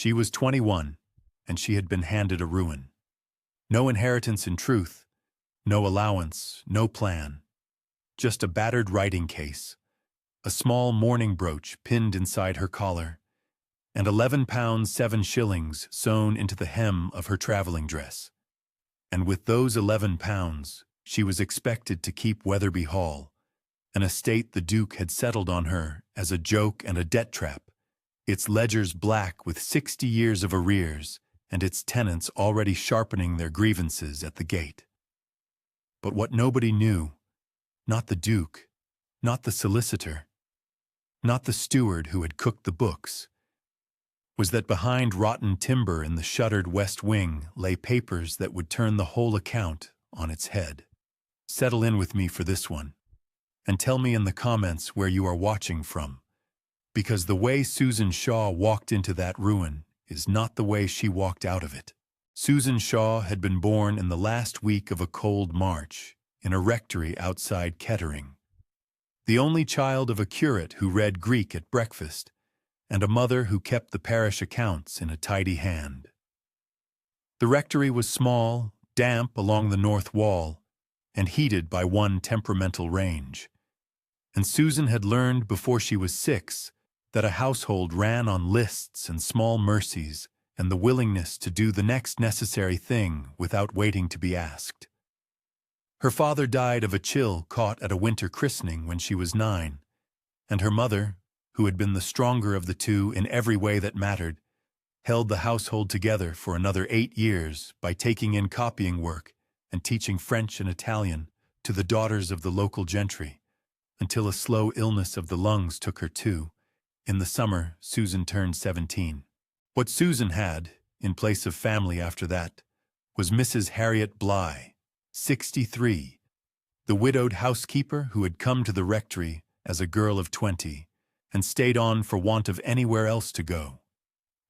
She was 21, and she had been handed a ruin. No inheritance in truth, no allowance, no plan. Just a battered writing case, a small mourning brooch pinned inside her collar, and £11 7 shillings sewn into the hem of her traveling dress. And with those £11, she was expected to keep Weatherby Hall, an estate the Duke had settled on her as a joke and a debt trap, its ledgers black with 60 years of arrears, and its tenants already sharpening their grievances at the gate. But what nobody knew, not the Duke, not the solicitor, not the steward who had cooked the books, was that behind rotten timber in the shuttered west wing lay papers that would turn the whole account on its head. Settle in with me for this one, and tell me in the comments where you are watching from, because the way Susan Shaw walked into that ruin is not the way she walked out of it. Susan Shaw had been born in the last week of a cold March in a rectory outside Kettering, the only child of a curate who read Greek at breakfast, and a mother who kept the parish accounts in a tidy hand. The rectory was small, damp along the north wall, and heated by one temperamental range. And Susan had learned before she was 6 that a household ran on lists and small mercies and the willingness to do the next necessary thing without waiting to be asked. Her father died of a chill caught at a winter christening when she was 9, and her mother, who had been the stronger of the two in every way that mattered, held the household together for another 8 years by taking in copying work and teaching French and Italian to the daughters of the local gentry, until a slow illness of the lungs took her too. In the summer, Susan turned 17. What Susan had, in place of family after that, was Mrs. Harriet Bligh, 63, the widowed housekeeper who had come to the rectory as a girl of 20, and stayed on for want of anywhere else to go.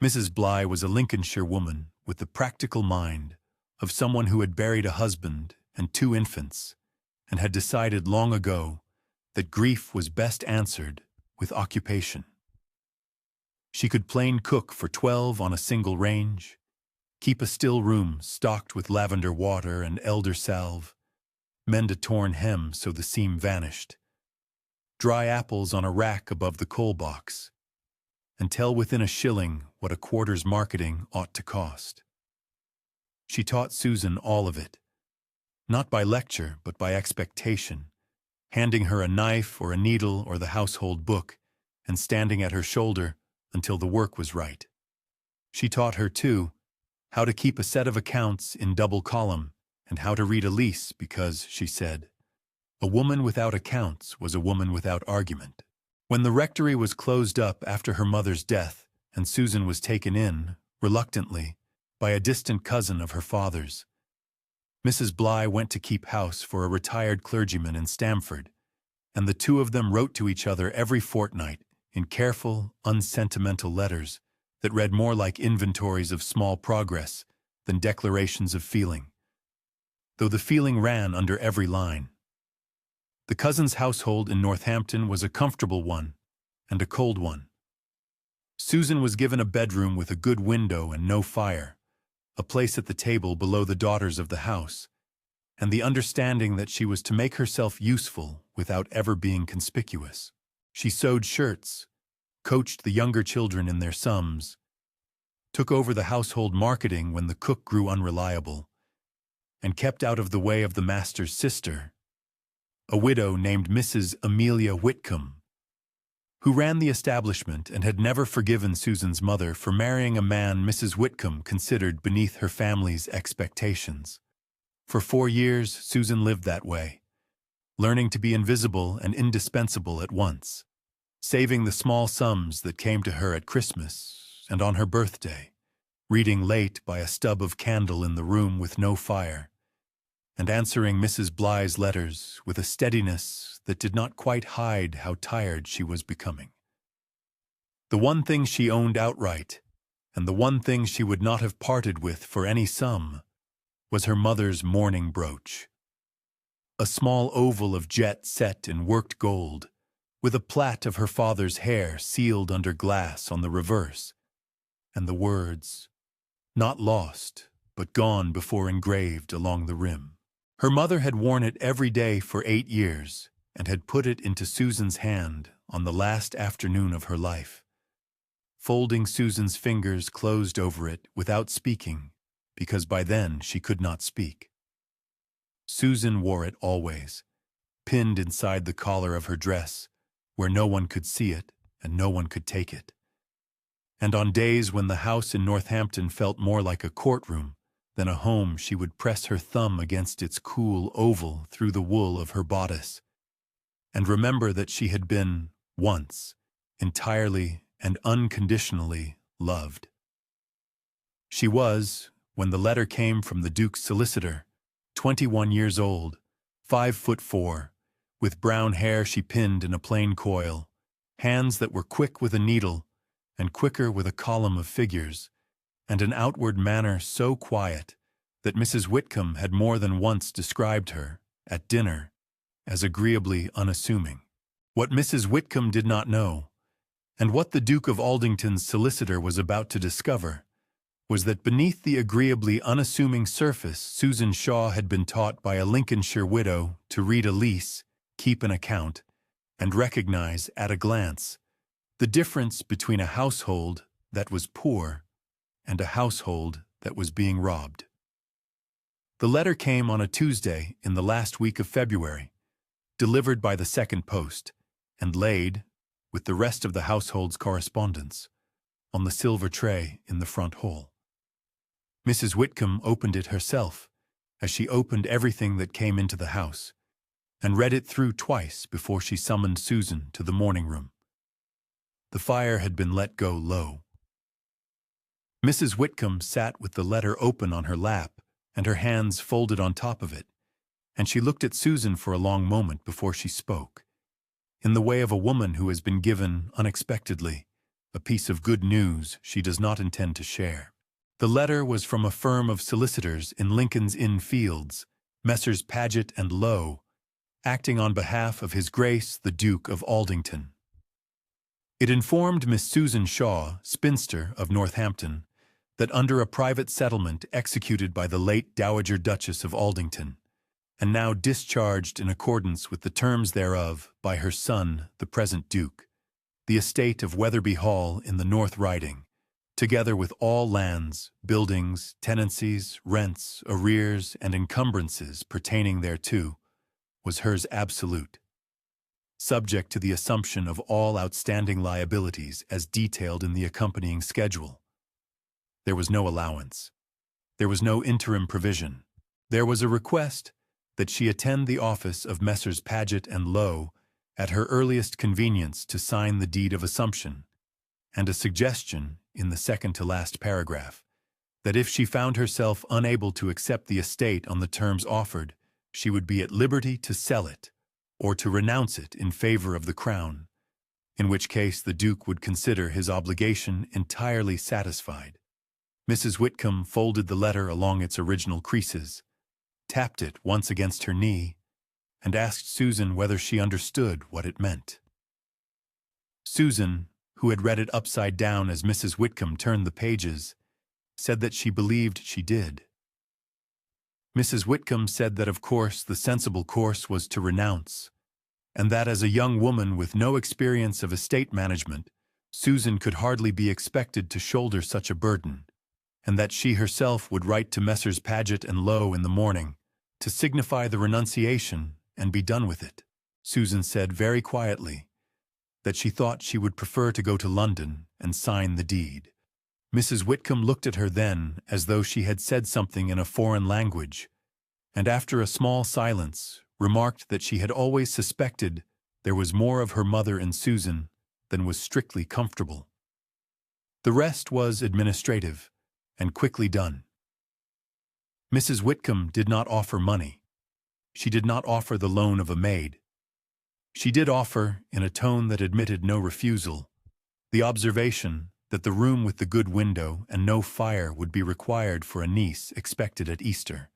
Mrs. Bligh was a Lincolnshire woman with the practical mind of someone who had buried a husband and 2 infants, and had decided long ago that grief was best answered with occupation. She could plain cook for 12 on a single range, keep a still room stocked with lavender water and elder salve, mend a torn hem so the seam vanished, dry apples on a rack above the coal box, and tell within a shilling what a quarter's marketing ought to cost. She taught Susan all of it, not by lecture but by expectation, handing her a knife or a needle or the household book and standing at her shoulder until the work was right. She taught her, too, how to keep a set of accounts in double column and how to read a lease because, she said, a woman without accounts was a woman without argument. When the rectory was closed up after her mother's death and Susan was taken in, reluctantly, by a distant cousin of her father's, Mrs. Bligh went to keep house for a retired clergyman in Stamford, and the two of them wrote to each other every fortnight in careful, unsentimental letters that read more like inventories of small progress than declarations of feeling, though the feeling ran under every line. The cousin's household in Northampton was a comfortable one and a cold one. Susan was given a bedroom with a good window and no fire, a place at the table below the daughters of the house, and the understanding that she was to make herself useful without ever being conspicuous. She sewed shirts, coached the younger children in their sums, took over the household marketing when the cook grew unreliable, and kept out of the way of the master's sister, a widow named Mrs. Amelia Whitcomb, who ran the establishment and had never forgiven Susan's mother for marrying a man Mrs. Whitcomb considered beneath her family's expectations. For 4 years, Susan lived that way, learning to be invisible and indispensable at once, saving the small sums that came to her at Christmas and on her birthday, reading late by a stub of candle in the room with no fire, and answering Mrs. Bligh's letters with a steadiness that did not quite hide how tired she was becoming. The one thing she owned outright, and the one thing she would not have parted with for any sum, was her mother's mourning brooch. A small oval of jet set in worked gold, with a plait of her father's hair sealed under glass on the reverse, and the words, "Not lost, but gone before engraved along the rim." Her mother had worn it every day for 8 years and had put it into Susan's hand on the last afternoon of her life. Folding Susan's fingers closed over it without speaking, because by then she could not speak. Susan wore it always, pinned inside the collar of her dress, where no one could see it and no one could take it. And on days when the house in Northampton felt more like a courtroom than a home, she would press her thumb against its cool oval through the wool of her bodice, and remember that she had been, once, entirely and unconditionally loved. She was, when the letter came from the Duke's solicitor, 21 years old, 5'4", with brown hair she pinned in a plain coil, hands that were quick with a needle and quicker with a column of figures, and an outward manner so quiet that Mrs. Whitcomb had more than once described her, at dinner, as agreeably unassuming. What Mrs. Whitcomb did not know, and what the Duke of Aldington's solicitor was about to discover, was that beneath the agreeably unassuming surface Susan Shaw had been taught by a Lincolnshire widow to read a lease, keep an account, and recognize, at a glance, the difference between a household that was poor and a household that was being robbed. The letter came on a Tuesday in the last week of February, delivered by the second post, and laid, with the rest of the household's correspondence, on the silver tray in the front hall. Mrs. Whitcomb opened it herself, as she opened everything that came into the house, and read it through twice before she summoned Susan to the morning room. The fire had been let go low. Mrs. Whitcomb sat with the letter open on her lap and her hands folded on top of it, and she looked at Susan for a long moment before she spoke, in the way of a woman who has been given, unexpectedly, a piece of good news she does not intend to share. The letter was from a firm of solicitors in Lincoln's Inn Fields, Messrs. Paget and Lowe, acting on behalf of His Grace the Duke of Aldington. It informed Miss Susan Shaw, spinster of Northampton, that under a private settlement executed by the late Dowager Duchess of Aldington, and now discharged in accordance with the terms thereof by her son, the present Duke, the estate of Wetherby Hall in the North Riding, together with all lands, buildings, tenancies, rents, arrears, and encumbrances pertaining thereto, was hers absolute, subject to the assumption of all outstanding liabilities as detailed in the accompanying schedule. There was no allowance. There was no interim provision. There was a request that she attend the office of Messrs. Paget and Lowe at her earliest convenience to sign the deed of assumption, and a suggestion, in the second-to-last paragraph, that if she found herself unable to accept the estate on the terms offered, she would be at liberty to sell it, or to renounce it in favor of the Crown, in which case the Duke would consider his obligation entirely satisfied. Mrs. Whitcomb folded the letter along its original creases, tapped it once against her knee, and asked Susan whether she understood what it meant. Susan, who had read it upside down as Mrs. Whitcomb turned the pages, said that she believed she did. Mrs. Whitcomb said that of course the sensible course was to renounce, and that as a young woman with no experience of estate management, Susan could hardly be expected to shoulder such a burden, and that she herself would write to Messrs. Paget and Lowe in the morning to signify the renunciation and be done with it. Susan said very quietly that she thought she would prefer to go to London and sign the deed. Mrs. Whitcomb looked at her then as though she had said something in a foreign language, and after a small silence remarked that she had always suspected there was more of her mother in Susan than was strictly comfortable. The rest was administrative, and quickly done. Mrs. Whitcomb did not offer money. She did not offer the loan of a maid. She did offer, in a tone that admitted no refusal, the observation that the room with the good window and no fire would be required for a niece expected at Easter,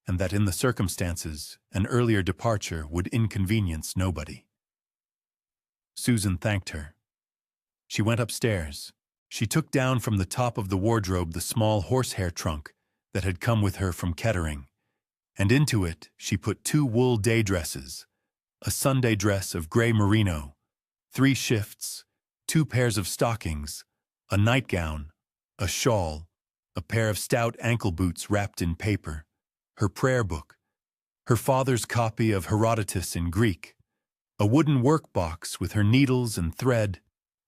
and that in the circumstances an earlier departure would inconvenience nobody. Susan thanked her. She went upstairs, She took down from the top of the wardrobe the small horsehair trunk that had come with her from Kettering, and into it she put 2 wool day dresses, a Sunday dress of grey merino, 3 shifts, 2 pairs of stockings, a nightgown, a shawl, a pair of stout ankle boots wrapped in paper, her prayer book, her father's copy of Herodotus in Greek, a wooden workbox with her needles and thread,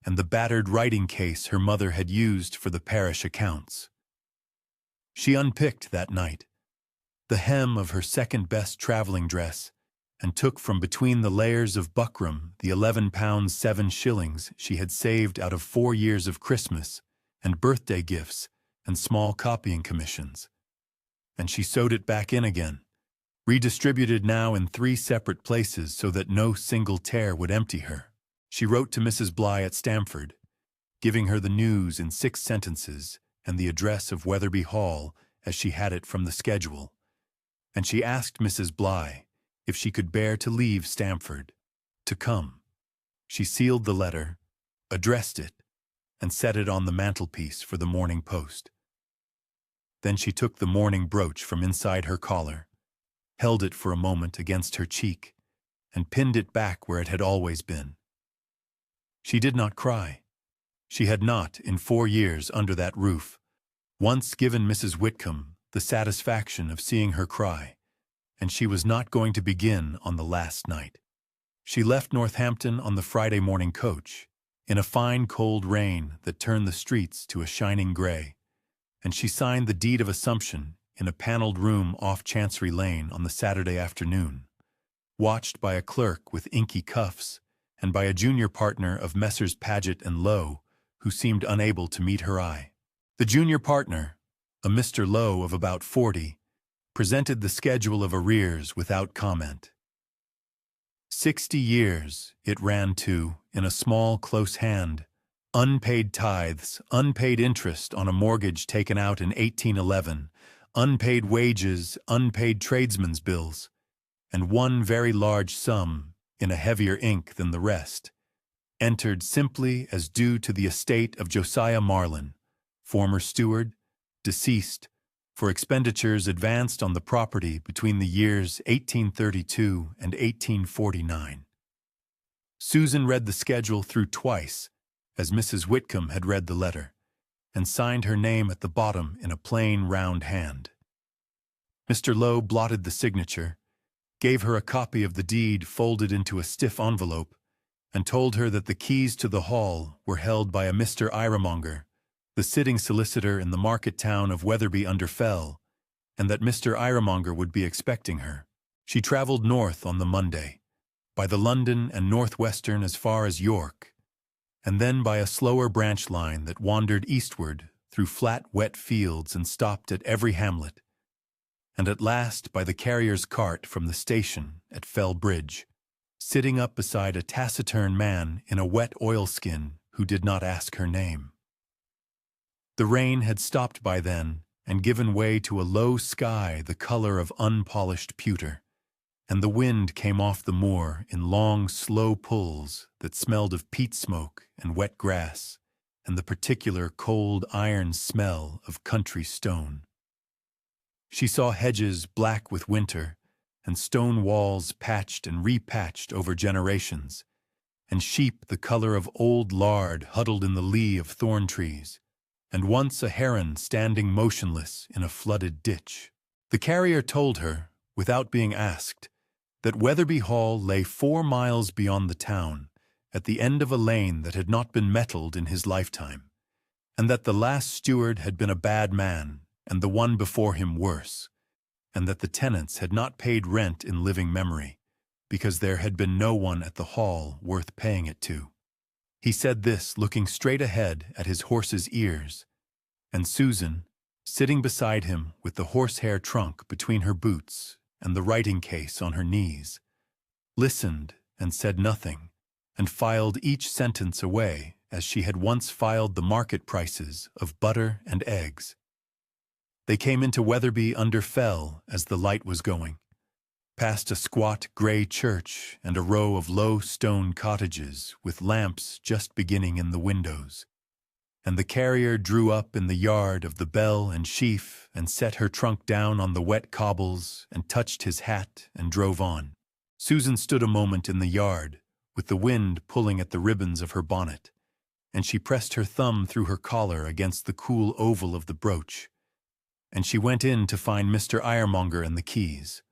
and the battered writing case her mother had used for the parish accounts. She unpicked that night the hem of her second-best traveling dress and took from between the layers of buckram the £11 7 shillings she had saved out of 4 years of Christmas and birthday gifts and small copying commissions. And she sewed it back in again, redistributed now in 3 separate places so that no single tear would empty her. She wrote to Mrs. Bligh at Stamford, giving her the news in 6 sentences and the address of Wetherby Hall as she had it from the schedule, and she asked Mrs. Bligh if she could bear to leave Stamford, to come. She sealed the letter, addressed it, and set it on the mantelpiece for the morning post. Then she took the mourning brooch from inside her collar, held it for a moment against her cheek, and pinned it back where it had always been. She did not cry. She had not, in 4 years under that roof, once given Mrs. Whitcomb the satisfaction of seeing her cry, and she was not going to begin on the last night. She left Northampton on the Friday morning coach, in a fine cold rain that turned the streets to a shining grey, and she signed the deed of assumption in a panelled room off Chancery Lane on the Saturday afternoon, watched by a clerk with inky cuffs and by a junior partner of Messrs. Paget and Lowe, who seemed unable to meet her eye. The junior partner, a Mr. Lowe of about 40, presented the schedule of arrears without comment. 60 years, it ran to, in a small, close hand, unpaid tithes, unpaid interest on a mortgage taken out in 1811, unpaid wages, unpaid tradesmen's bills, and one very large sum, in a heavier ink than the rest, entered simply as due to the estate of Josiah Marlin, former steward, deceased, for expenditures advanced on the property between the years 1832 and 1849. Susan read the schedule through twice, as Mrs. Whitcomb had read the letter, and signed her name at the bottom in a plain round hand. Mr. Lowe blotted the signature, gave her a copy of the deed folded into a stiff envelope, and told her that the keys to the hall were held by a Mr. Iremonger, the sitting solicitor in the market town of Wetherby-under-Fell, and that Mr. Iremonger would be expecting her. She travelled north on the Monday, by the London and Northwestern as far as York, and then by a slower branch line that wandered eastward through flat, wet fields and stopped at every hamlet, and at last by the carrier's cart from the station at Fell Bridge, sitting up beside a taciturn man in a wet oilskin who did not ask her name. The rain had stopped by then and given way to a low sky the color of unpolished pewter, and the wind came off the moor in long, slow pulls that smelled of peat smoke and wet grass and the particular cold iron smell of country stone. She saw hedges black with winter, and stone walls patched and repatched over generations, and sheep the color of old lard huddled in the lee of thorn trees, and once a heron standing motionless in a flooded ditch. The carrier told her, without being asked, that Wetherby Hall lay 4 miles beyond the town, at the end of a lane that had not been metalled in his lifetime, and that the last steward had been a bad man, and the one before him worse, and that the tenants had not paid rent in living memory, because there had been no one at the hall worth paying it to. He said this looking straight ahead at his horse's ears, and Susan, sitting beside him with the horsehair trunk between her boots and the writing case on her knees, listened and said nothing, and filed each sentence away as she had once filed the market prices of butter and eggs. They came into Wetherby-under-Fell as the light was going, past a squat grey church and a row of low stone cottages with lamps just beginning in the windows, and the carrier drew up in the yard of the Bell and Sheaf and set her trunk down on the wet cobbles and touched his hat and drove on. Susan stood a moment in the yard, with the wind pulling at the ribbons of her bonnet, and she pressed her thumb through her collar against the cool oval of the brooch, and she went in to find Mr. Ironmonger and the keys.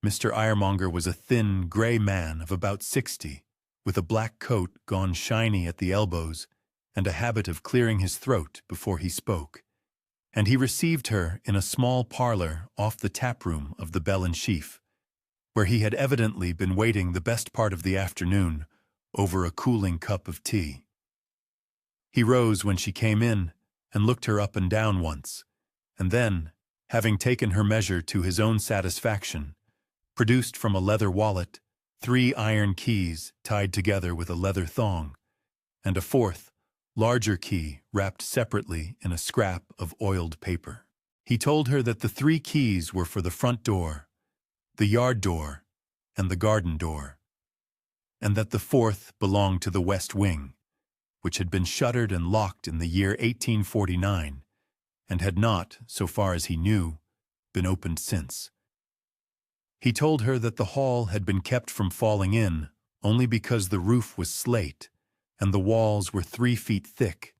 Mr. Ironmonger was a thin, grey man of about 60, with a black coat gone shiny at the elbows and a habit of clearing his throat before he spoke, and he received her in a small parlour off the tap-room of the Bell and Sheaf, where he had evidently been waiting the best part of the afternoon over a cooling cup of tea. He rose when she came in and looked her up and down once, and then, having taken her measure to his own satisfaction, produced from a leather wallet 3 iron keys tied together with a leather thong, and a 4th, larger key wrapped separately in a scrap of oiled paper. He told her that the 3 keys were for the front door, the yard door, and the garden door, and that the 4th belonged to the west wing, which had been shuttered and locked in the year 1849, and had not, so far as he knew, been opened since. He told her that the hall had been kept from falling in only because the roof was slate and the walls were 3 feet thick,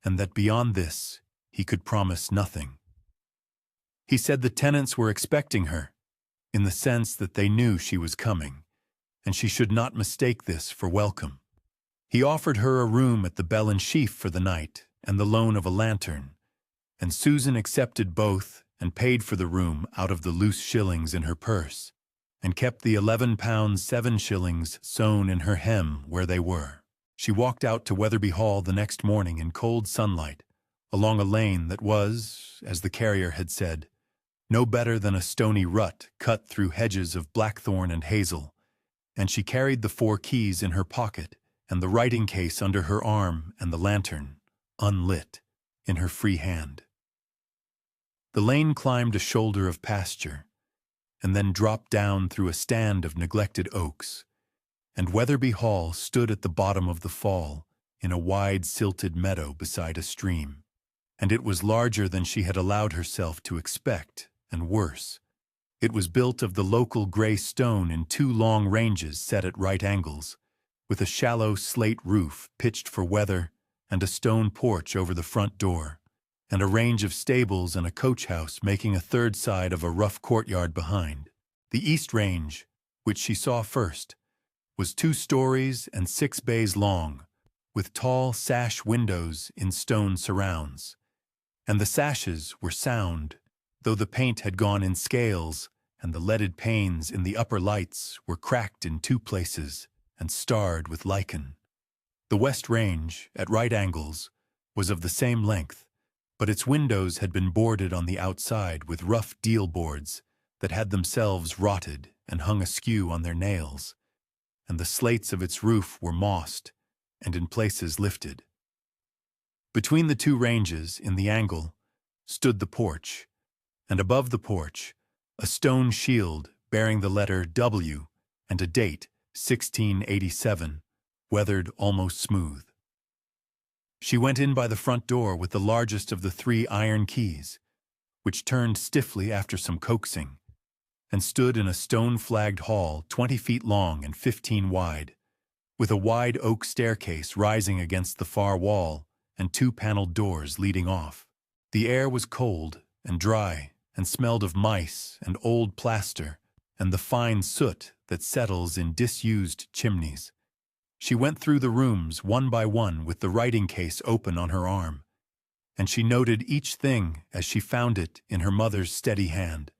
and that beyond this he could promise nothing. He said the tenants were expecting her, in the sense that they knew she was coming, and she should not mistake this for welcome. He offered her a room at the Bell and Sheaf for the night and the loan of a lantern, and Susan accepted both and paid for the room out of the loose shillings in her purse, and kept the £11 7 shillings sewn in her hem where they were. She walked out to Wetherby Hall the next morning in cold sunlight, along a lane that was, as the carrier had said, no better than a stony rut cut through hedges of blackthorn and hazel, and she carried the 4 keys in her pocket and the writing case under her arm and the lantern, unlit, in her free hand. The lane climbed a shoulder of pasture, and then dropped down through a stand of neglected oaks, and Wetherby Hall stood at the bottom of the fall in a wide silted meadow beside a stream, and it was larger than she had allowed herself to expect, and worse. It was built of the local grey stone in 2 long ranges set at right angles, with a shallow slate roof pitched for weather and a stone porch over the front door, and a range of stables and a coach-house making a 3rd side of a rough courtyard behind. The east range, which she saw first, was 2 stories and 6 bays long, with tall sash windows in stone surrounds, and the sashes were sound, though the paint had gone in scales, and the leaded panes in the upper lights were cracked in 2 places and starred with lichen. The west range, at right angles, was of the same length, but its windows had been boarded on the outside with rough deal boards that had themselves rotted and hung askew on their nails, and the slates of its roof were mossed and in places lifted. Between the 2 ranges, in the angle, stood the porch, and above the porch, a stone shield bearing the letter W and a date, 1687, weathered almost smooth. She went in by the front door with the largest of the 3 iron keys, which turned stiffly after some coaxing, and stood in a stone-flagged hall 20 feet long and 15 wide, with a wide oak staircase rising against the far wall and 2 paneled doors leading off. The air was cold and dry and smelled of mice and old plaster and the fine soot that settles in disused chimneys. She went through the rooms one by one with the writing case open on her arm, and she noted each thing as she found it in her mother's steady hand.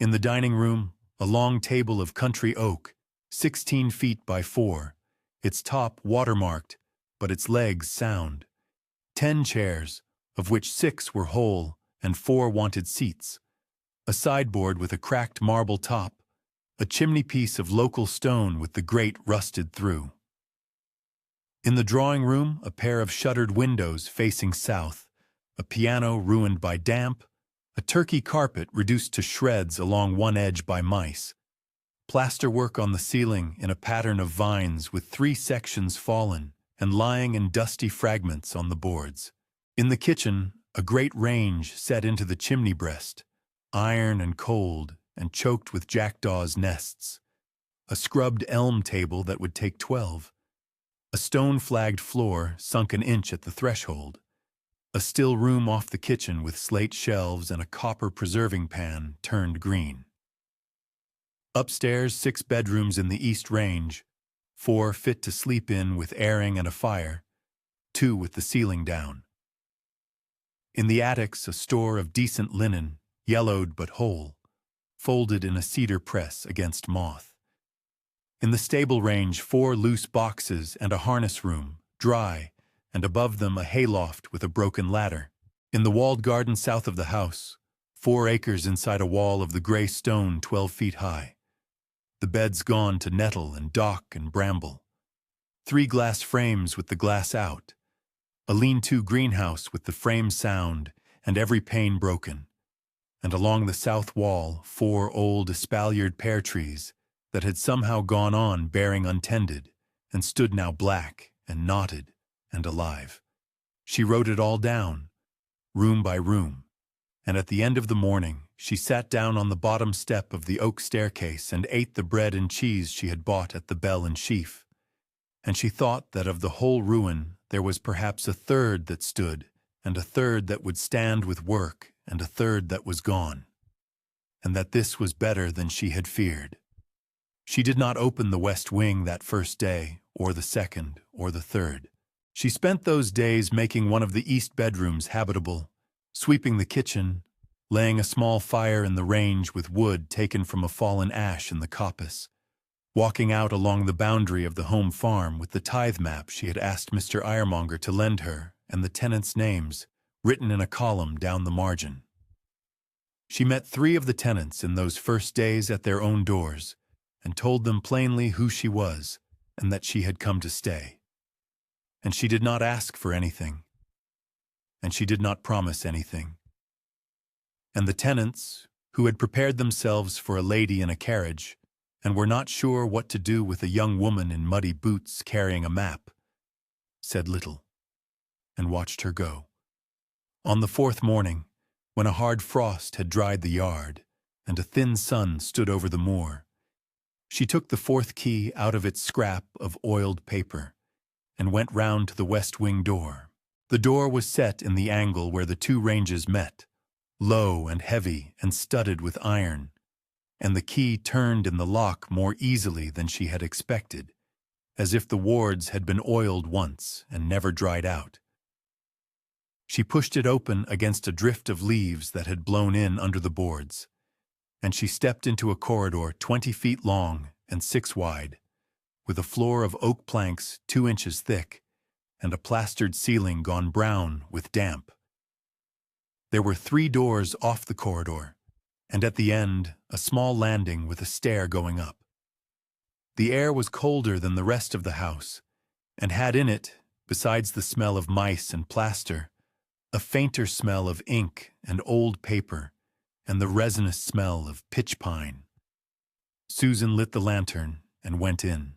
In the dining room, a long table of country oak, 16 feet by 4, its top watermarked, but its legs sound. 10 chairs, of which 6 were whole and 4 wanted seats. A sideboard with a cracked marble top, a chimney piece of local stone with the grate rusted through. In the drawing room, a pair of shuttered windows facing south, a piano ruined by damp, a turkey carpet reduced to shreds along one edge by mice, plasterwork on the ceiling in a pattern of vines with 3 sections fallen and lying in dusty fragments on the boards. In the kitchen, a great range set into the chimney breast, iron and cold and choked with jackdaws' nests. A scrubbed elm table that would take 12. A stone-flagged floor sunk an inch at the threshold. A still room off the kitchen with slate shelves and a copper preserving pan turned green. Upstairs, 6 bedrooms in the East Range, 4 fit to sleep in with airing and a fire, 2 with the ceiling down. In the attics, a store of decent linen, yellowed but whole, folded in a cedar press against moth. In the stable range, 4 loose boxes and a harness room, dry, and above them a hayloft with a broken ladder. In the walled garden south of the house, 4 acres inside a wall of the gray stone 12 feet high. The beds gone to nettle and dock and bramble. 3 glass frames with the glass out. A lean-to greenhouse with the frame sound and every pane broken. And along the south wall, 4 old espaliered pear trees that had somehow gone on bearing untended and stood now black and knotted and alive. She wrote it all down, room by room, and at the end of the morning she sat down on the bottom step of the oak staircase and ate the bread and cheese she had bought at the Bell and Sheaf. And she thought that of the whole ruin there was perhaps a third that stood, and a third that would stand with work, and a third that was gone, and that this was better than she had feared. She did not open the west wing that first day, or the second, or the third. She spent those days making one of the east bedrooms habitable, sweeping the kitchen, laying a small fire in the range with wood taken from a fallen ash in the coppice, walking out along the boundary of the home farm with the tithe map she had asked Mr. Ironmonger to lend her and the tenants' names written in a column down the margin. She met 3 of the tenants in those first days at their own doors and told them plainly who she was and that she had come to stay. And she did not ask for anything, and she did not promise anything. And the tenants, who had prepared themselves for a lady in a carriage and were not sure what to do with a young woman in muddy boots carrying a map, said little and watched her go. On the 4th morning, when a hard frost had dried the yard and a thin sun stood over the moor, she took the 4th key out of its scrap of oiled paper and went round to the west wing door. The door was set in the angle where the 2 ranges met, low and heavy and studded with iron, and the key turned in the lock more easily than she had expected, as if the wards had been oiled once and never dried out. She pushed it open against a drift of leaves that had blown in under the boards, and she stepped into a corridor 20 feet long and 6 wide, with a floor of oak planks 2 inches thick and a plastered ceiling gone brown with damp. There were 3 doors off the corridor, and at the end a small landing with a stair going up. The air was colder than the rest of the house, and had in it, besides the smell of mice and plaster, a fainter smell of ink and old paper, and the resinous smell of pitch pine. Susan lit the lantern and went in.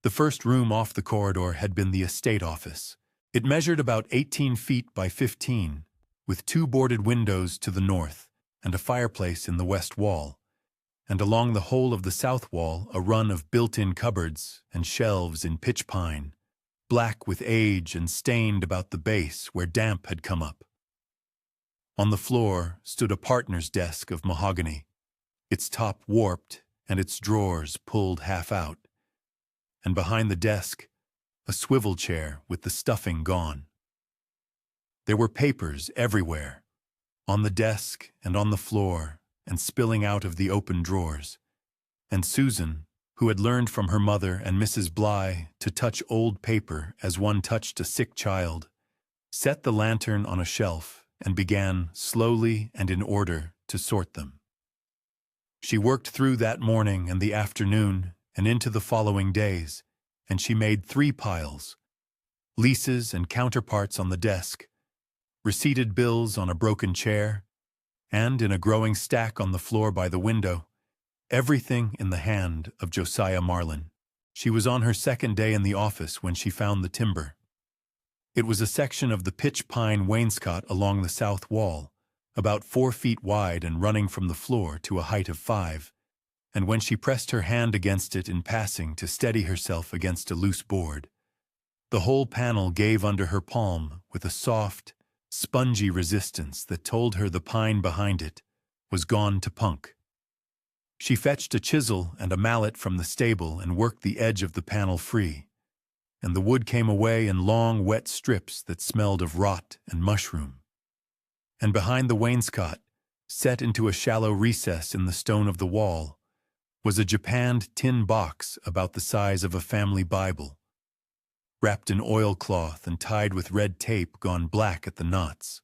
The first room off the corridor had been the estate office. It measured about 18 feet by 15, with 2 boarded windows to the north and a fireplace in the west wall, and along the whole of the south wall a run of built-in cupboards and shelves in pitch pine, black with age and stained about the base where damp had come up. On the floor stood a partner's desk of mahogany, its top warped and its drawers pulled half out, and behind the desk, a swivel chair with the stuffing gone. There were papers everywhere, on the desk and on the floor and spilling out of the open drawers, and Susan, who had learned from her mother and Mrs. Bly to touch old paper as one touched a sick child, set the lantern on a shelf and began, slowly and in order, to sort them. She worked through that morning and the afternoon and into the following days, and she made 3 piles, leases and counterparts on the desk, receipted bills on a broken chair, and in a growing stack on the floor by the window, everything in the hand of Josiah Marlin. She was on her second day in the office when she found the timber. It was a section of the pitch pine wainscot along the south wall, about 4 feet wide and running from the floor to a height of 5, and when she pressed her hand against it in passing to steady herself against a loose board, the whole panel gave under her palm with a soft, spongy resistance that told her the pine behind it was gone to punk. She fetched a chisel and a mallet from the stable and worked the edge of the panel free, and the wood came away in long, wet strips that smelled of rot and mushroom. And behind the wainscot, set into a shallow recess in the stone of the wall, was a japanned tin box about the size of a family Bible, wrapped in oilcloth and tied with red tape gone black at the knots.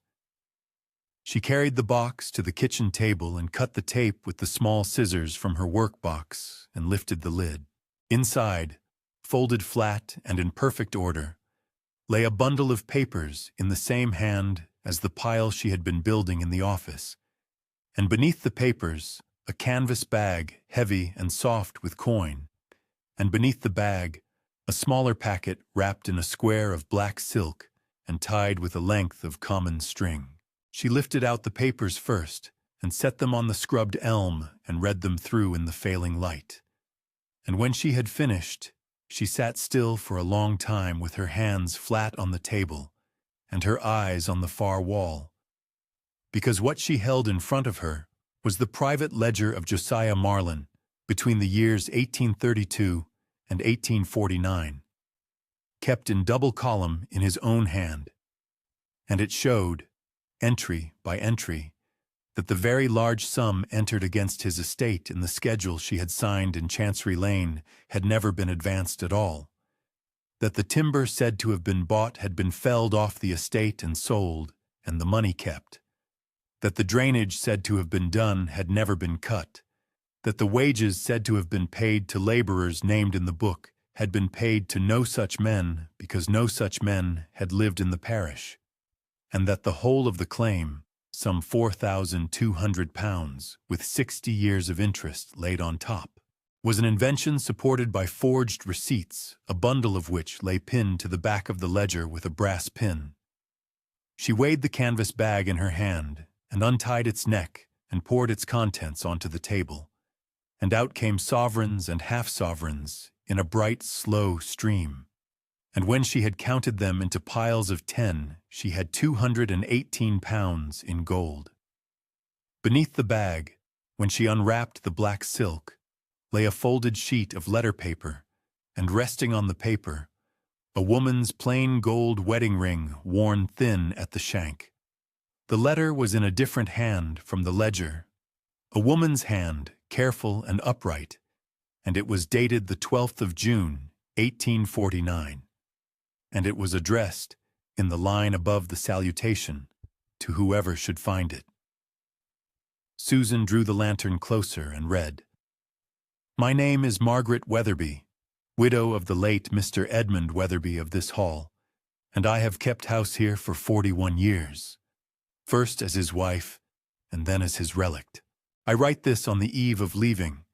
She carried the box to the kitchen table and cut the tape with the small scissors from her work box and lifted the lid. Inside, folded flat and in perfect order, lay a bundle of papers in the same hand as the pile she had been building in the office, and beneath the papers, a canvas bag heavy and soft with coin, and beneath the bag, a smaller packet wrapped in a square of black silk and tied with a length of common string. She lifted out the papers first and set them on the scrubbed elm and read them through in the failing light. And when she had finished, she sat still for a long time with her hands flat on the table and her eyes on the far wall, because what she held in front of her was the private ledger of Josiah Marlin between the years 1832 and 1849, kept in double column in his own hand, and it showed, entry by entry, that the very large sum entered against his estate in the schedule she had signed in Chancery Lane had never been advanced at all, that the timber said to have been bought had been felled off the estate and sold, and the money kept, that the drainage said to have been done had never been cut, that the wages said to have been paid to laborers named in the book had been paid to no such men because no such men had lived in the parish, and that the whole of the claim, some £4,200, with 60 years of interest laid on top, was an invention supported by forged receipts, a bundle of which lay pinned to the back of the ledger with a brass pin. She weighed the canvas bag in her hand and untied its neck and poured its contents onto the table, and out came sovereigns and half-sovereigns in a bright, slow stream. And when she had counted them into piles of 10, she had £218 in gold. Beneath the bag, when she unwrapped the black silk, lay a folded sheet of letter paper, and resting on the paper, a woman's plain gold wedding ring worn thin at the shank. The letter was in a different hand from the ledger, a woman's hand, careful and upright, and it was dated the 12th of June, 1849. And it was addressed, in the line above the salutation, to whoever should find it. Susan drew the lantern closer and read, "My name is Margaret Weatherby, widow of the late Mr. Edmund Weatherby of this hall, and I have kept house here for 41 years, first as his wife and then as his relict. I write this on the eve of leaving,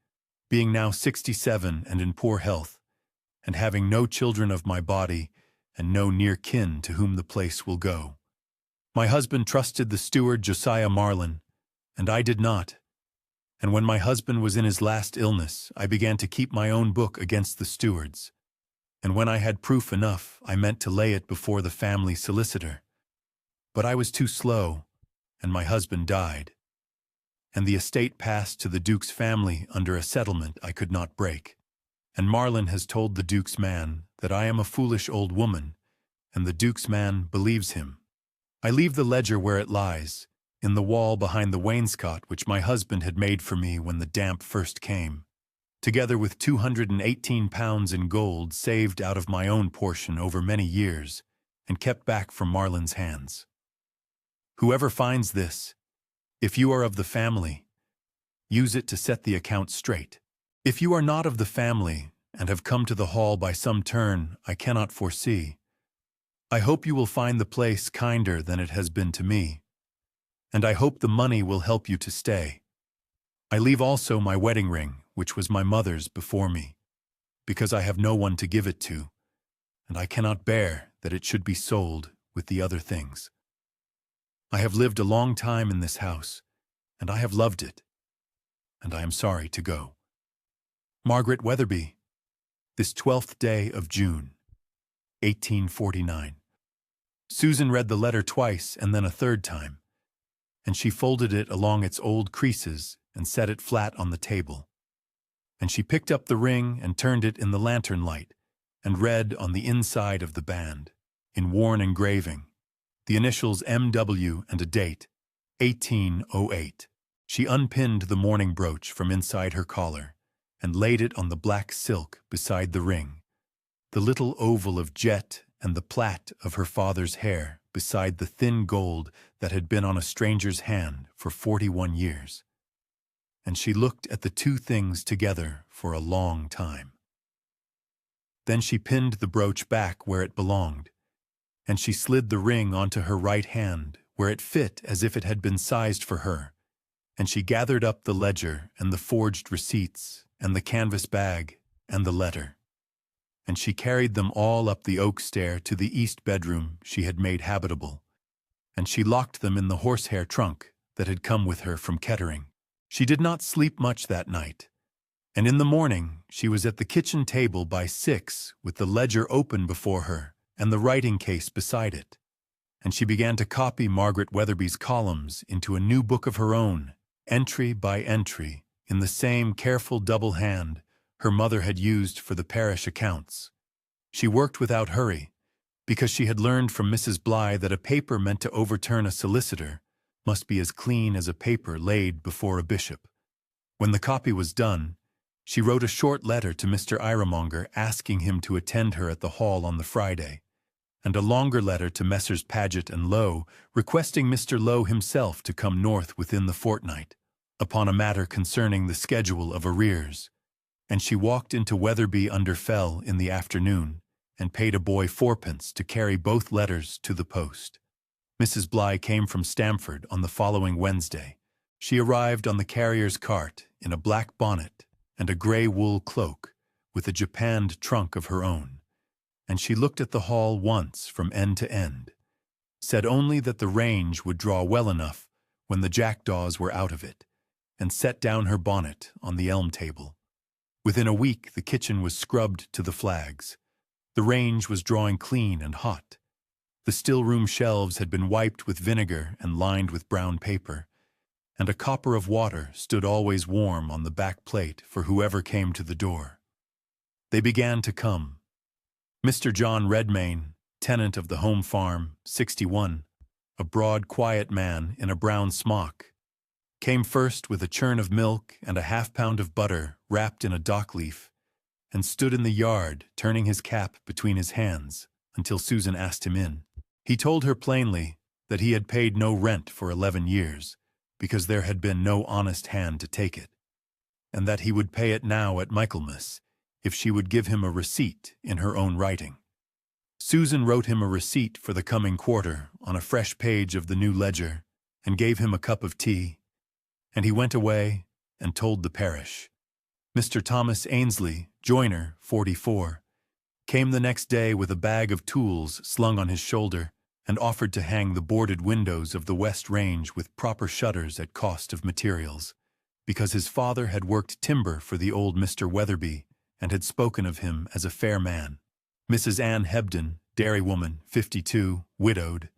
being now 67 and in poor health, and having no children of my body and no near kin to whom the place will go. My husband trusted the steward Josiah Marlin, and I did not, and when my husband was in his last illness, I began to keep my own book against the steward's, and when I had proof enough, I meant to lay it before the family solicitor. But I was too slow, and my husband died, and the estate passed to the Duke's family under a settlement I could not break. And Marlin has told the Duke's man that I am a foolish old woman, and the Duke's man believes him. I leave the ledger where it lies, in the wall behind the wainscot which my husband had made for me when the damp first came, together with £218 in gold saved out of my own portion over many years and kept back from Marlin's hands. Whoever finds this, if you are of the family, use it to set the account straight. If you are not of the family and have come to the hall by some turn I cannot foresee, I hope you will find the place kinder than it has been to me, and I hope the money will help you to stay. I leave also my wedding ring, which was my mother's before me. because I have no one to give it to, and I cannot bear that it should be sold with the other things. I have lived a long time in this house, and I have loved it, and I am sorry to go. Margaret Weatherby, this 12th day of June, 1849. Susan read the letter twice and then a third time, and she folded it along its old creases and set it flat on the table. And she picked up the ring and turned it in the lantern light, and read on the inside of the band, in worn engraving, the initials M.W. and a date, 1808. She unpinned the mourning brooch from inside her collar and laid it on the black silk beside the ring, the little oval of jet and the plait of her father's hair beside the thin gold that had been on a stranger's hand for 41 years. And she looked at the two things together for a long time. Then she pinned the brooch back where it belonged, and she slid the ring onto her right hand where it fit as if it had been sized for her, and she gathered up the ledger and the forged receipts and the canvas bag and the letter, and she carried them all up the oak stair to the east bedroom she had made habitable, and she locked them in the horsehair trunk that had come with her from Kettering. She did not sleep much that night, and in the morning she was at the kitchen table by 6 with the ledger open before her and the writing case beside it, and she began to copy Margaret Weatherby's columns into a new book of her own, entry by entry, in the same careful double hand her mother had used for the parish accounts. She worked without hurry, because she had learned from Mrs. Bly that a paper meant to overturn a solicitor must be as clean as a paper laid before a bishop. When the copy was done, she wrote a short letter to Mr. Iremonger asking him to attend her at the hall on the Friday, and a longer letter to Messrs. Paget and Lowe requesting Mr. Lowe himself to come north within the fortnight, upon a matter concerning the schedule of arrears. And she walked into Weatherby under Fell in the afternoon and paid a boy 4d to carry both letters to the post. Mrs. Bly came from Stamford on the following Wednesday. She arrived on the carrier's cart in a black bonnet and a grey wool cloak with a japanned trunk of her own, and she looked at the hall once from end to end, said only that the range would draw well enough when the jackdaws were out of it, and set down her bonnet on the elm table. Within a week the kitchen was scrubbed to the flags. The range was drawing clean and hot. The still-room shelves had been wiped with vinegar and lined with brown paper, and a copper of water stood always warm on the back plate for whoever came to the door. They began to come. Mr. John Redmayne, tenant of the home farm, 61, a broad, quiet man in a brown smock, came first with a churn of milk and a half-pound of butter wrapped in a dock leaf, and stood in the yard turning his cap between his hands until Susan asked him in. He told her plainly that he had paid no rent for 11 years, because there had been no honest hand to take it, and that he would pay it now at Michaelmas if she would give him a receipt in her own writing. Susan wrote him a receipt for the coming quarter on a fresh page of the new ledger, and gave him a cup of tea, and he went away and told the parish. Mr. Thomas Ainsley, joiner, 44, came the next day with a bag of tools slung on his shoulder, and offered to hang the boarded windows of the west range with proper shutters at cost of materials, because his father had worked timber for the old Mr. Weatherby and had spoken of him as a fair man. Mrs. Ann Hebden, dairywoman, 52, widowed,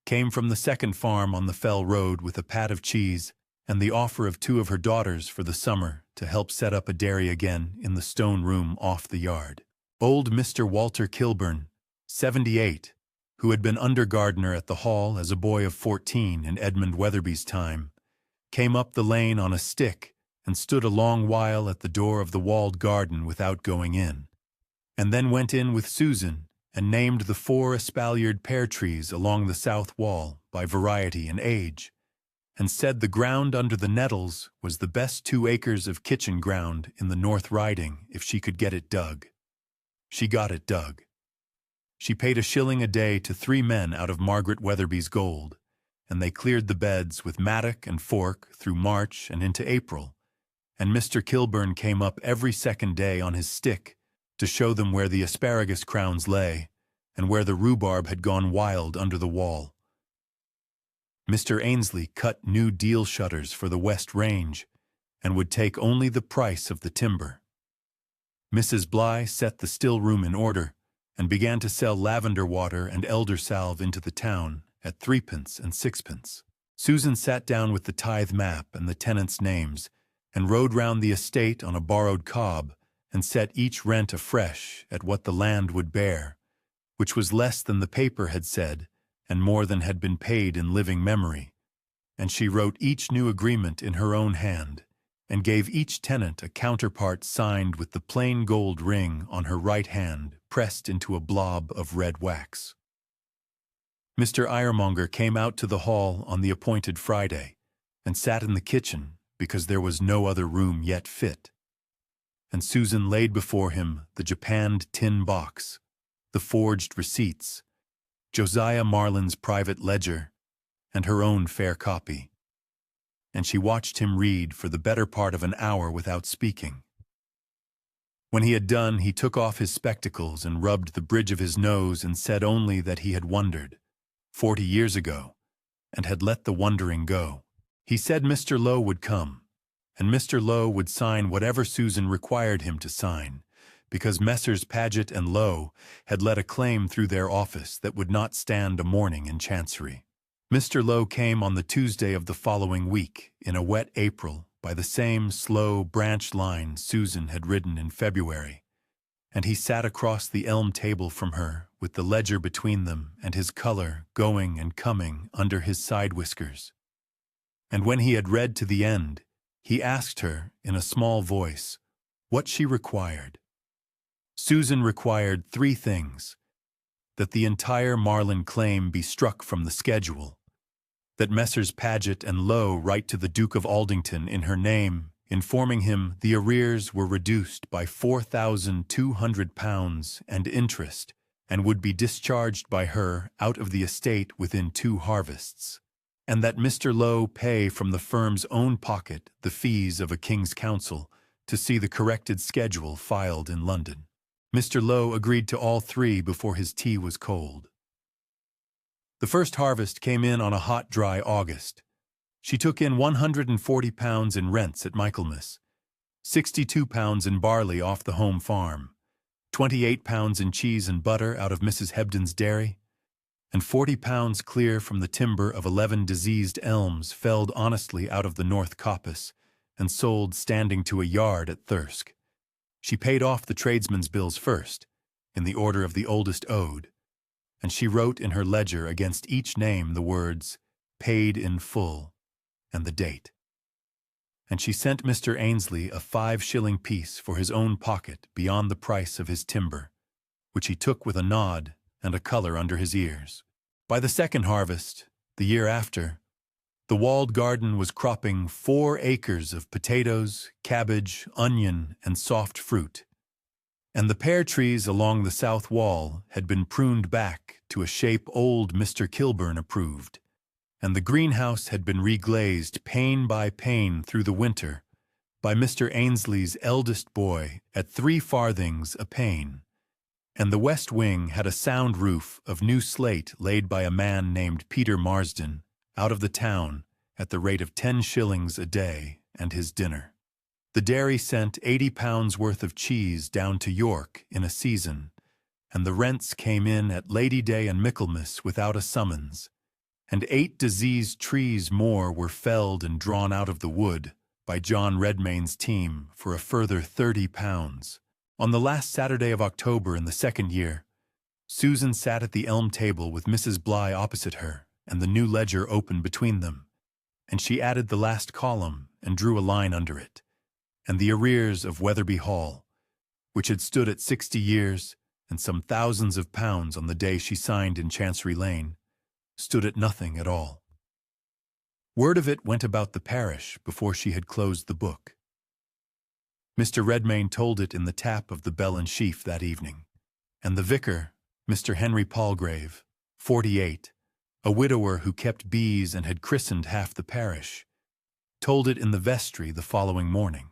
came from the second farm on the Fell Road with a pat of cheese and the offer of 2 of her daughters for the summer to help set up a dairy again in the stone room off the yard. Old Mr. Walter Kilburn, 78, who had been under-gardener at the hall as a boy of 14 in Edmund Weatherby's time, came up the lane on a stick and stood a long while at the door of the walled garden without going in, and then went in with Susan and named the 4 espaliered pear trees along the south wall by variety and age, and said the ground under the nettles was the best 2 acres of kitchen ground in the North Riding if she could get it dug. She got it dug. She paid $1 a day to 3 men out of Margaret Weatherby's gold, and they cleared the beds with mattock and fork through March and into April, and Mr. Kilburn came up every second day on his stick to show them where the asparagus crowns lay, and where the rhubarb had gone wild under the wall. Mr. Ainsley cut new deal shutters for the West Range, and would take only the price of the timber. Mrs. Bligh set the still room in order, and began to sell lavender water and elder salve into the town at 3p and 6p. Susan sat down with the tithe map and the tenants' names, and rode round the estate on a borrowed cob, and set each rent afresh at what the land would bear, which was less than the paper had said, and more than had been paid in living memory. And she wrote each new agreement in her own hand, and gave each tenant a counterpart signed with the plain gold ring on her right hand pressed into a blob of red wax. Mr. Ironmonger came out to the hall on the appointed Friday, and sat in the kitchen because there was no other room yet fit. And Susan laid before him the japanned tin box, the forged receipts, Josiah Marlin's private ledger, and her own fair copy. And she watched him read for the better part of an hour without speaking. When he had done, he took off his spectacles and rubbed the bridge of his nose and said only that he had wondered, 40 years ago, and had let the wondering go. He said Mr. Lowe would come, and Mr. Lowe would sign whatever Susan required him to sign, because Messrs. Paget and Lowe had let a claim through their office that would not stand a morning in Chancery. Mr. Lowe came on the Tuesday of the following week, in a wet April, by the same slow branch line Susan had ridden in February, and he sat across the elm table from her, with the ledger between them and his color going and coming under his side whiskers. And when he had read to the end, he asked her, in a small voice, what she required. Susan required 3 things: that the entire Marlin claim be struck from the schedule, that Messrs. Paget and Lowe write to the Duke of Aldington in her name, informing him the arrears were reduced by £4,200 and interest, and would be discharged by her out of the estate within 2 harvests, and that Mr. Lowe pay from the firm's own pocket the fees of a King's Counsel to see the corrected schedule filed in London. Mr. Lowe agreed to all 3 before his tea was cold. The first harvest came in on a hot, dry August. She took in £140 in rents at Michaelmas, £62 in barley off the home farm, £28 in cheese and butter out of Mrs. Hebden's dairy, and £40 clear from the timber of 11 diseased elms felled honestly out of the North Coppice and sold standing to a yard at Thirsk. She paid off the tradesmen's bills first, in the order of the oldest owed, and she wrote in her ledger against each name the words, "Paid in full," and the date. And she sent Mr. Ainsley a 5-shilling piece for his own pocket beyond the price of his timber, which he took with a nod and a colour under his ears. By the second harvest, the year after, the walled garden was cropping 4 acres of potatoes, cabbage, onion, and soft fruit, and the pear trees along the south wall had been pruned back to a shape old Mr. Kilburn approved, and the greenhouse had been reglazed pane by pane through the winter by Mr. Ainsley's eldest boy at 3 farthings a pane, and the west wing had a sound roof of new slate laid by a man named Peter Marsden, out of the town, at the rate of 10 shillings a day, and his dinner. The dairy sent £80 worth of cheese down to York in a season, and the rents came in at Lady Day and Michaelmas without a summons, and 8 diseased trees more were felled and drawn out of the wood by John Redmayne's team for a further £30. On the last Saturday of October in the second year, Susan sat at the elm table with Mrs. Bligh opposite her and the new ledger open between them, and she added the last column and drew a line under it, and the arrears of Wetherby Hall, which had stood at 60 years and some thousands of pounds on the day she signed in Chancery Lane, stood at nothing at all. Word of it went about the parish before she had closed the book. Mr. Redmayne told it in the tap of the Bell and Sheaf that evening, and the vicar, Mr. Henry Palgrave, 48, a widower who kept bees and had christened half the parish, told it in the vestry the following morning.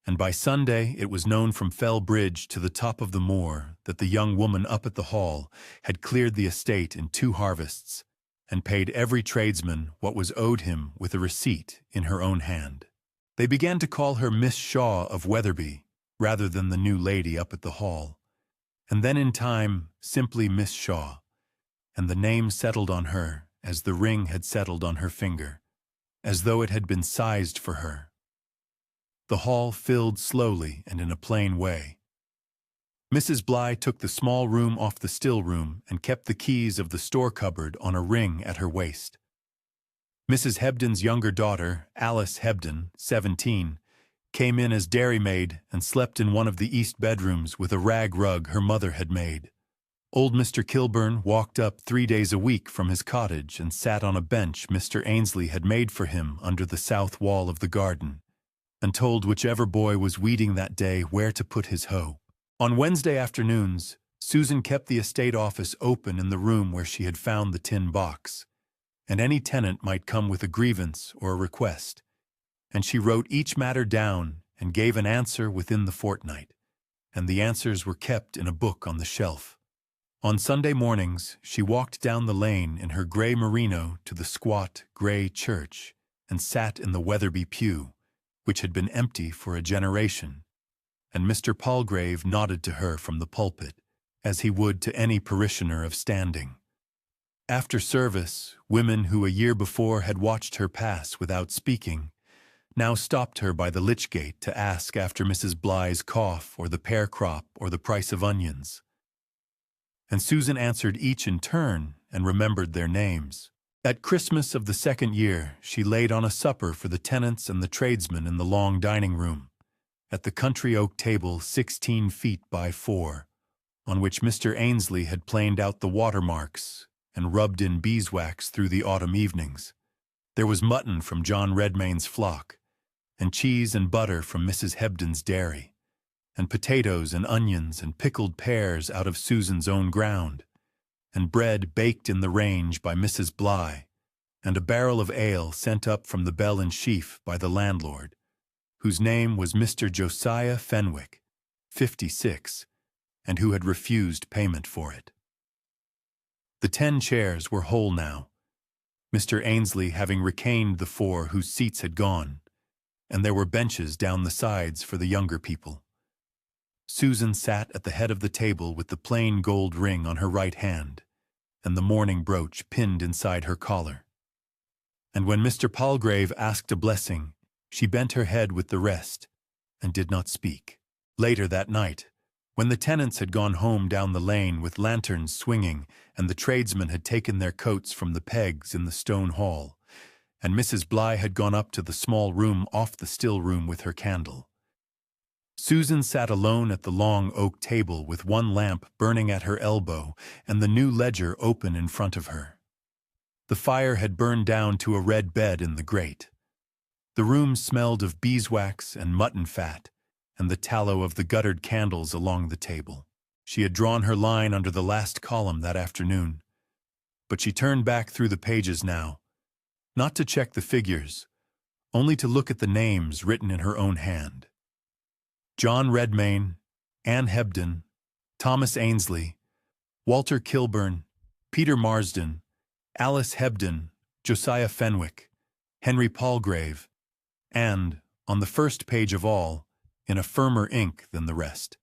and by Sunday it was known from Fell Bridge to the top of the moor that the young woman up at the Hall had cleared the estate in 2 harvests, and paid every tradesman what was owed him with a receipt in her own hand. They began to call her Miss Shaw of Wetherby, rather than the new lady up at the Hall, and then in time simply Miss Shaw, and the name settled on her as the ring had settled on her finger, as though it had been sized for her. The Hall filled slowly and in a plain way. Mrs. Bligh took the small room off the still room and kept the keys of the store cupboard on a ring at her waist. Mrs. Hebden's younger daughter, Alice Hebden, 17, came in as dairymaid and slept in one of the east bedrooms with a rag rug her mother had made. Old Mr. Kilburn walked up 3 days a week from his cottage and sat on a bench Mr. Ainsley had made for him under the south wall of the garden, and told whichever boy was weeding that day where to put his hoe. On Wednesday afternoons, Susan kept the estate office open in the room where she had found the tin box, and any tenant might come with a grievance or a request, and she wrote each matter down and gave an answer within the fortnight, and the answers were kept in a book on the shelf. On Sunday mornings, she walked down the lane in her grey merino to the squat, grey church, and sat in the Wetherby pew, which had been empty for a generation, and Mr. Palgrave nodded to her from the pulpit, as he would to any parishioner of standing. After service, women who a year before had watched her pass without speaking, now stopped her by the lich gate to ask after Mrs. Bligh's cough or the pear crop or the price of onions. And Susan answered each in turn and remembered their names. At Christmas of the 2nd year, she laid on a supper for the tenants and the tradesmen in the long dining room, at the country oak table 16 feet by 4, on which Mr. Ainsley had planed out the watermarks and rubbed in beeswax through the autumn evenings. There was mutton from John Redmayne's flock, and cheese and butter from Mrs. Hebden's dairy, and potatoes and onions and pickled pears out of Susan's own ground, and bread baked in the range by Mrs. Bligh, and a barrel of ale sent up from the Bell and Sheaf by the landlord, whose name was Mr. Josiah Fenwick, 56, and who had refused payment for it. The 10 chairs were whole now, Mr. Ainsley having recaned the 4 whose seats had gone, and there were benches down the sides for the younger people. Susan sat at the head of the table with the plain gold ring on her right hand, and the mourning brooch pinned inside her collar. And when Mr. Palgrave asked a blessing, she bent her head with the rest, and did not speak. Later that night, when the tenants had gone home down the lane with lanterns swinging, and the tradesmen had taken their coats from the pegs in the stone hall, and Mrs. Bligh had gone up to the small room off the still room with her candle, Susan sat alone at the long oak table with one lamp burning at her elbow and the new ledger open in front of her. The fire had burned down to a red bed in the grate. The room smelled of beeswax and mutton fat, and the tallow of the guttered candles along the table. She had drawn her line under the last column that afternoon, but she turned back through the pages now, not to check the figures, only to look at the names written in her own hand. John Redmayne, Anne Hebden, Thomas Ainsley, Walter Kilburn, Peter Marsden, Alice Hebden, Josiah Fenwick, Henry Palgrave, and, on the first page of all, in a firmer ink than the rest,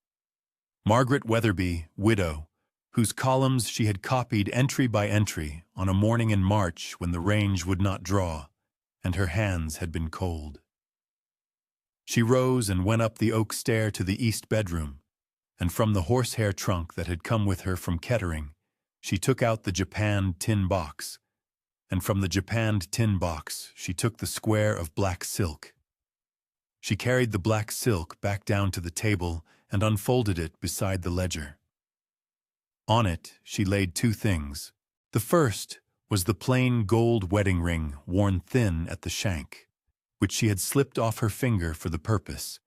Margaret Wetherby, widow, whose columns she had copied entry by entry on a morning in March when the range would not draw, and her hands had been cold. She rose and went up the oak stair to the east bedroom, and from the horsehair trunk that had come with her from Kettering, she took out the japanned tin box, and from the japanned tin box she took the square of black silk. She carried the black silk back down to the table and unfolded it beside the ledger. On it she laid 2 things. The first was the plain gold wedding ring worn thin at the shank, which she had slipped off her finger for the purpose,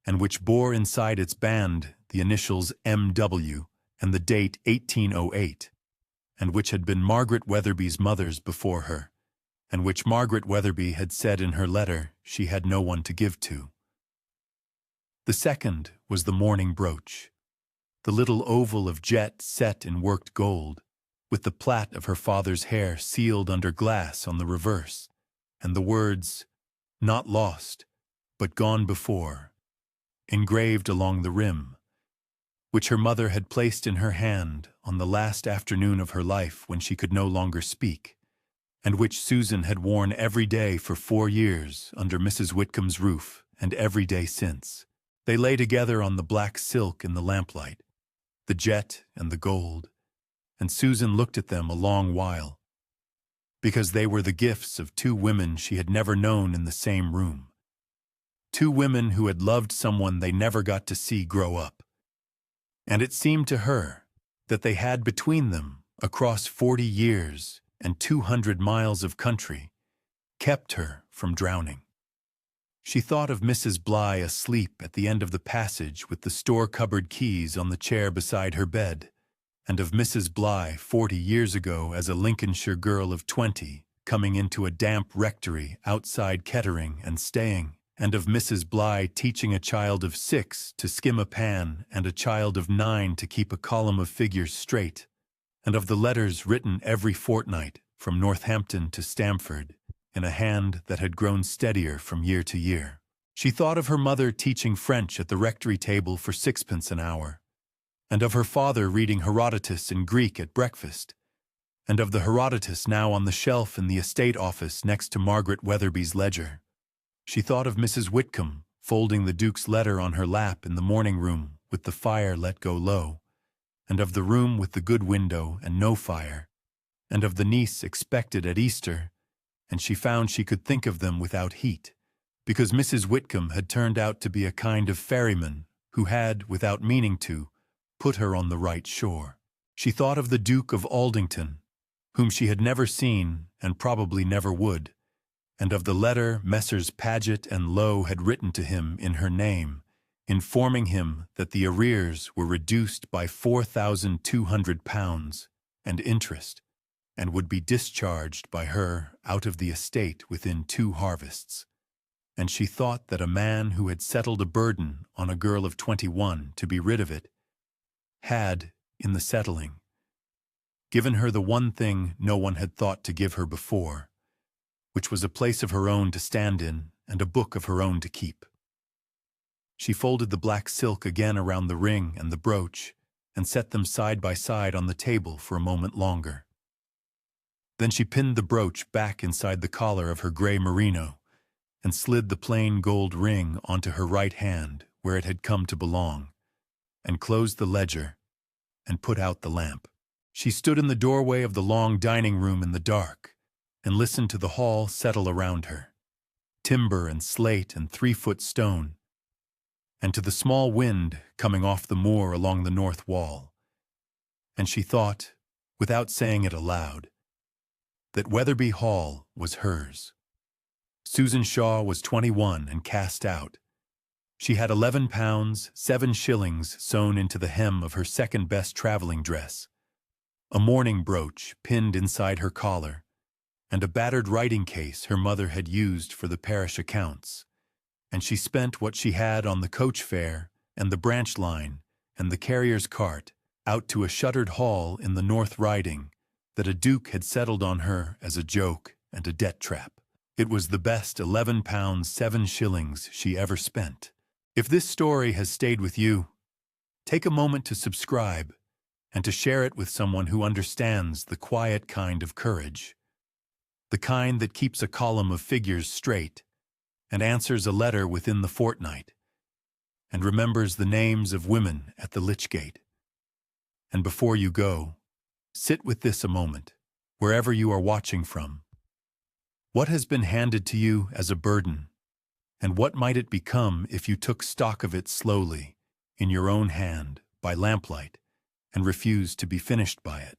and which bore inside its band the initials M.W. and the date 1808, and which had been Margaret Wetherby's mother's before her, and which Margaret Wetherby had said in her letter she had no one to give to. The second was the mourning brooch, the little oval of jet set in worked gold, with the plait of her father's hair sealed under glass on the reverse, and the words, "Not lost, but gone before," engraved along the rim, which her mother had placed in her hand on the last afternoon of her life when she could no longer speak, and which Susan had worn every day for 4 years under Mrs. Whitcomb's roof, and every day since. They lay together on the black silk in the lamplight, the jet and the gold, and Susan looked at them a long while, because they were the gifts of 2 women she had never known in the same room. 2 women who had loved someone they never got to see grow up. And it seemed to her that they had between them, across 40 years and 200 miles of country, kept her from drowning. She thought of Mrs. Bly asleep at the end of the passage with the store cupboard keys on the chair beside her bed, and of Mrs. Bly 40 years ago as a Lincolnshire girl of 20 coming into a damp rectory outside Kettering and staying, and of Mrs. Bly teaching a child of 6 to skim a pan and a child of 9 to keep a column of figures straight, and of the letters written every fortnight from Northampton to Stamford, in a hand that had grown steadier from year to year. She thought of her mother teaching French at the rectory table for 6 pence an hour, and of her father reading Herodotus in Greek at breakfast, and of the Herodotus now on the shelf in the estate office next to Margaret Weatherby's ledger. She thought of Mrs. Whitcomb folding the Duke's letter on her lap in the morning room with the fire let go low, and of the room with the good window and no fire, and of the niece expected at Easter, and she found she could think of them without heat, because Mrs. Whitcomb had turned out to be a kind of ferryman who had, without meaning to, put her on the right shore. She thought of the Duke of Aldington, whom she had never seen and probably never would, and of the letter Messrs. Paget and Lowe had written to him in her name, informing him that the arrears were reduced by £4,200 and interest, and would be discharged by her out of the estate within 2 harvests. And she thought that a man who had settled a burden on a girl of 21 to be rid of it had, in the settling, given her the one thing no one had thought to give her before, which was a place of her own to stand in and a book of her own to keep. She folded the black silk again around the ring and the brooch and set them side by side on the table for a moment longer. Then she pinned the brooch back inside the collar of her gray merino and slid the plain gold ring onto her right hand where it had come to belong, and closed the ledger and put out the lamp. She stood in the doorway of the long dining room in the dark and listened to the hall settle around her, timber and slate and 3-foot stone, and to the small wind coming off the moor along the north wall. And she thought, without saying it aloud, that Weatherby Hall was hers. Susan Shaw was 21 and cast out. She had £11, 7 shillings sewn into the hem of her second-best traveling dress, a mourning brooch pinned inside her collar, and a battered writing case her mother had used for the parish accounts, and she spent what she had on the coach fare and the branch line and the carrier's cart out to a shuttered hall in the North Riding that a duke had settled on her as a joke and a debt trap. It was the best £11, 7 shillings she ever spent. If this story has stayed with you, take a moment to subscribe and to share it with someone who understands the quiet kind of courage, the kind that keeps a column of figures straight and answers a letter within the fortnight and remembers the names of women at the lich gate. And before you go, sit with this a moment, wherever you are watching from. What has been handed to you as a burden, and what might it become if you took stock of it slowly, in your own hand, by lamplight, and refused to be finished by it?